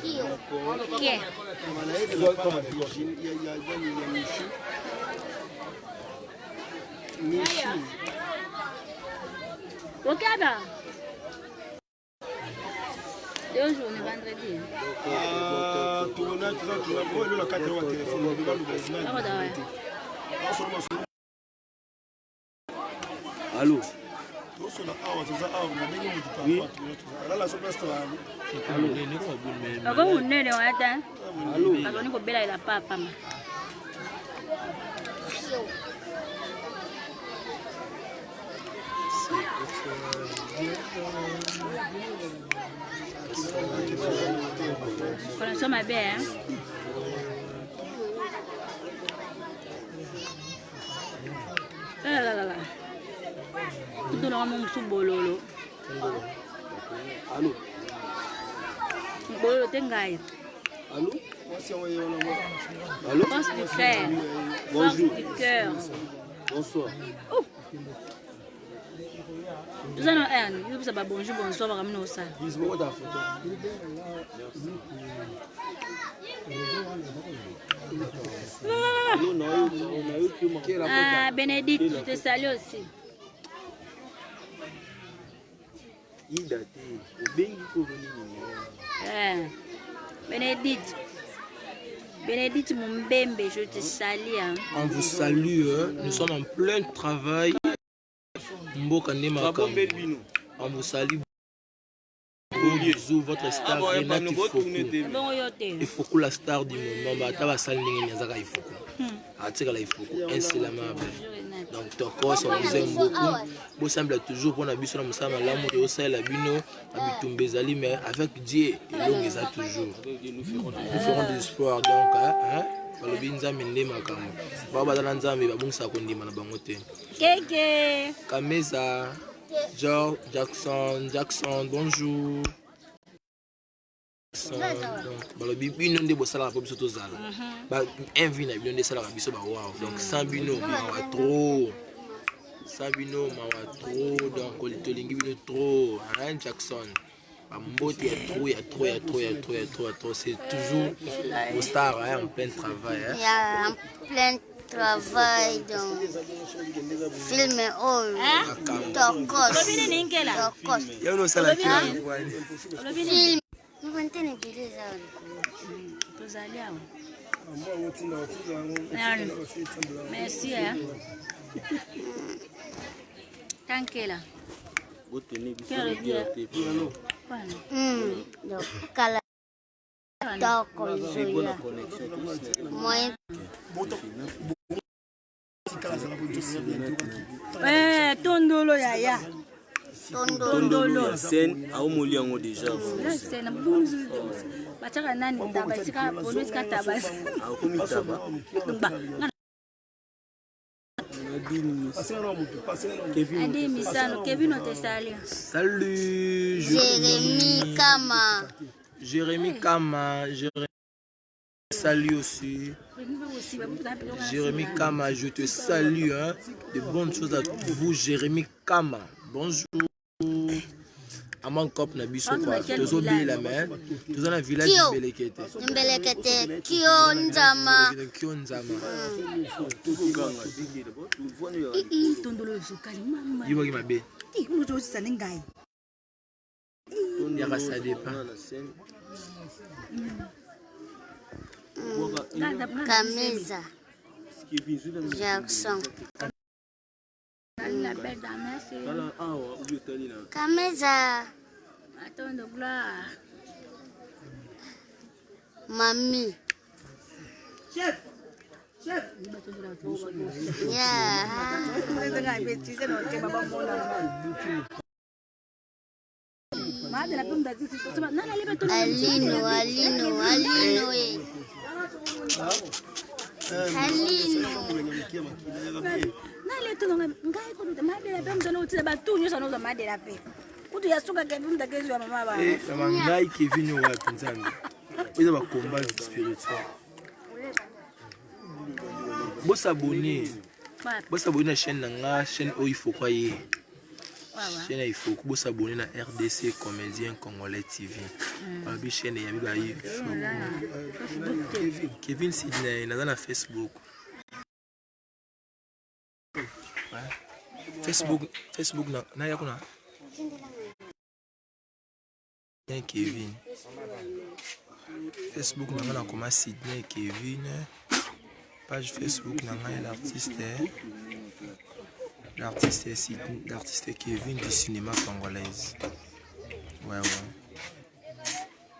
Qui est? Ok, là. 2 jours, vendredi. Allô? Oui. Coração mais bem, lá. Tudo não é um subololo. Allô? Bololo tem gás. Allô? Allô? Force du cœur. Force du cœur. Bonsoir. Tout ça non est. Il faut savoir bonjour, bonsoir, on va ramener au ça. Dis-moi ta photo. Ah, Bénédicte, je te salue aussi. Bénédicte Mumbembe, je te salue. Hein. On vous salue, hein. Nous sommes en plein travail. On vous salue. Votre star Renati Foko. Il faut la star du moment. Donc, Toko, on vous aime beaucoup. Vous semblez toujours pour la mission, nous sommes à l'amour de Osa et la Bino, mais avec Dieu, il est toujours. Nous ferons des espoirs. Donc, hein? Kameza, George, Jackson, bonjour. Donc sans bino trop, donc trop, hein, Jackson. Il y a trop, c'est toujours au star, hein, en plein travail. Hein. Il y a en plein travail dans film all. Tokos. Film. Nous venons de merci. Hein. Tankela. Tondolo yaya. Tondolo. Scène à Omoliango déjà. Scène bachaka nani tabasika police ka tabas. Kevin Otesali. Salut Jérémy Kama. Salut aussi. Jérémy Kama, je te salue. Hein. De bonnes choses à vous, Jérémy Kama. Bonjour. Amon Kop na biso kwa. Tozo bi la main. Tozo na village de Mbelekete. Kionzama. Tondolo sukali mama. Yibo ki mabe. Muzo saningai. Yaka ça dépend. Kameza. Jackson. Kameza. Attends, gloire. Mami. Chef. Yeah. Boss abonné à la chaîne Nanga, chaîne où il faut croire. chaîne il faut que s'abonner à RDC Comédien Congolais TV. Babi chaîne ya biba yi. Kevin Sidney na dans Facebook. Facebook na ya kuna. Kevin. Facebook na comme Sidney Kevin. Page Facebook na l'artiste Kevin du cinéma congolaise. Ouais.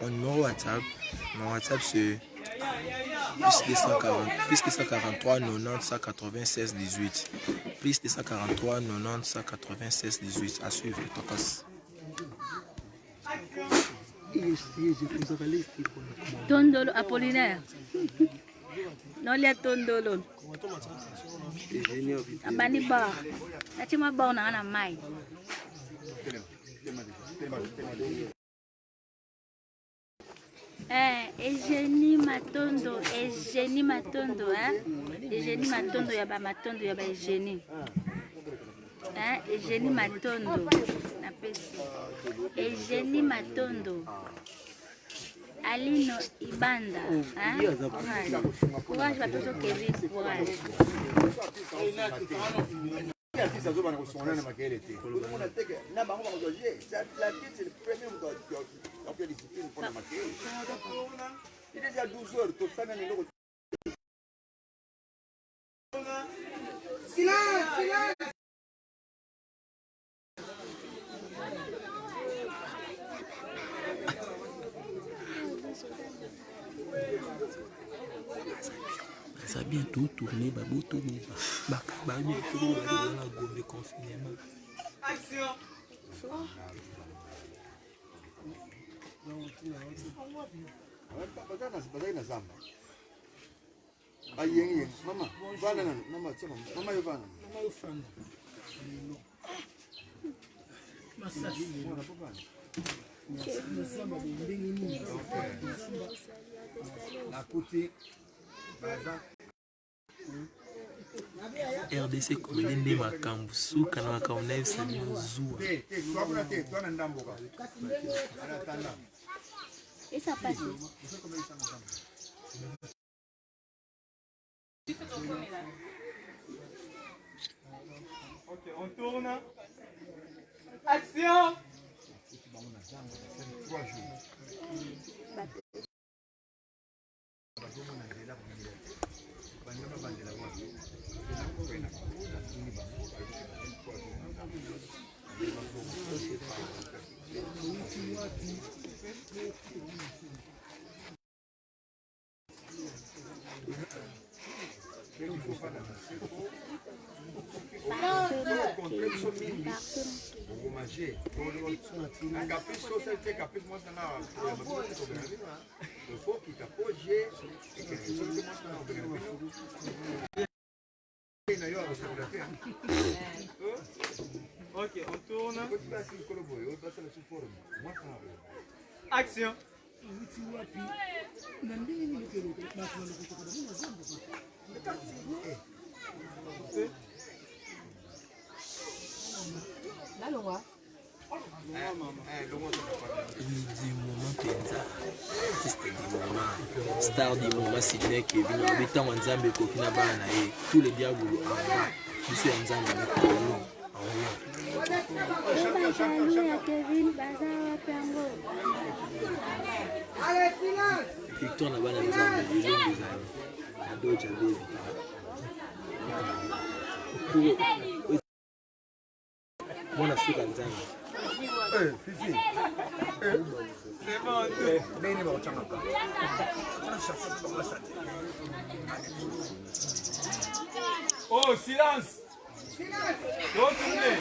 Mon numéro WhatsApp, c'est plus 243 90 196 18. Plus 243 90 196 18. À suivre, Tokos. Tondolo Apollinaire. Non, les Tondolo. Abani bar. Nachima bar na ana mai. Eugénie Matondo, hein? Eugénie Matondo ya ba Matondo ya ba Eugénie. Eugénie Matondo na pesi. Eugénie Matondo. Alino Ibanda, courage va toujours Kevin, courage. Ça a bientôt tourné, babo tourné. Bah bientôt on va aller dans la gomme de confinement. Action. Mama, RDC Comédien de Makambu, Souka na Makambu, Sami Zua. Et ça passe. Ok, on tourne. Action! Ok, on tourne. Action. Star du moment, Sidney Kevin, habitant en Zambie, Kokina Bana, et tous les diables en bas. Je suis en Zambie, Victor n'a pas en Zambie, à d'autres Mon assouk en Zambie. C'est bon. Oh, silence. Retournez.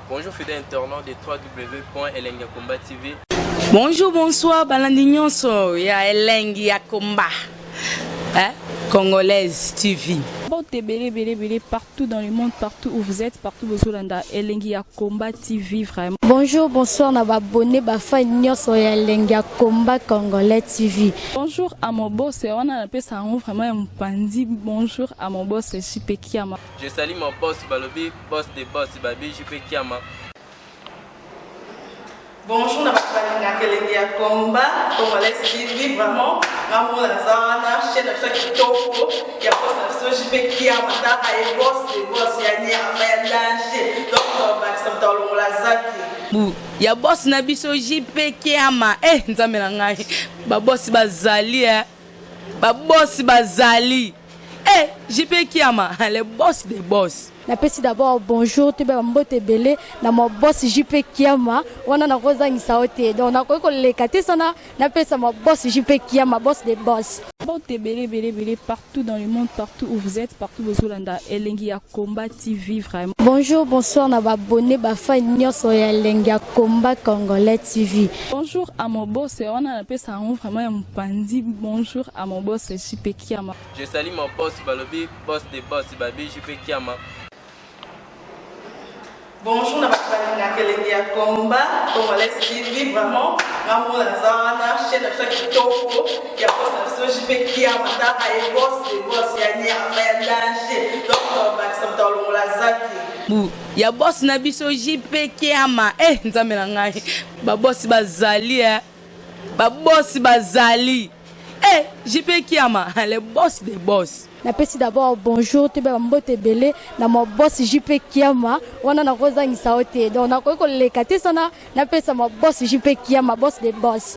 Bonjour fidèles internautes de www.elengakomba TV. Bonjour, bonsoir, balandi nyonso ya Elengi ya Komba. Congolaise TV. Bon, belé, partout dans le monde, partout où vous êtes, partout où vous êtes, Elengi ya Combat TV, vraiment. Bonjour, bonsoir, na abonné, fan nyonso ya Elengi ya Combat Congolais TV. Bonjour à mon boss, on a appelé ça vraiment un pandi. Bonjour à mon boss, JP Kiama. Je salue mon boss Balobi, boss des boss Babi, JP Kiama. Bonjour, na Elengi ya Combat Congolais TV, vraiment. Maman Lazana, chaîne de chaque topo, il y a boss de JP Kiama, et boss des boss, il y a ni à danger. Donc, on va accepter le Lazaki. Ya boss na biso JP Kiama nzambe na ngai ba boss bazali ba boss bazali JP Kiama le boss des boss. Napesi d'abord bonjour tu ba mbote belé na mo boss JP Kiama wana na kozangisa ote donc na ko lekate sana napesa mo boss JP Kiama boss des boss. Bon, belé, partout dans le monde, partout où vous êtes, partout où vous êtes, Elengi ya Combat TV, vraiment. Bonjour, bonsoir, na abonné, fan nyonso ya Elengi ya Combat Congolais TV. Bonjour à mon boss, on a appelé ça vraiment un pandi. Bonjour à mon boss, JP Kiama. Je salue mon boss Balobi, boss des boss Babi, JP Kiama. Bonjour, na Elengi ya Combat Congolais TV, vraiment. Maman Lazana, chaîne de chaque topo, il y a boss de JP Kiama, et boss des boss, il y a ni à danger. Donc, on va accepter le Lazaki. Ya boss na biso JP Kiama nzambe na ngai ba boss bazali ba boss bazali JP Kiama le boss des boss. Napesi d'abord bonjour tu ba mbote belé na mo boss JP Kiama wana na kozangisa ote donc na ko lekate sana napesa mo boss JP Kiama boss des boss.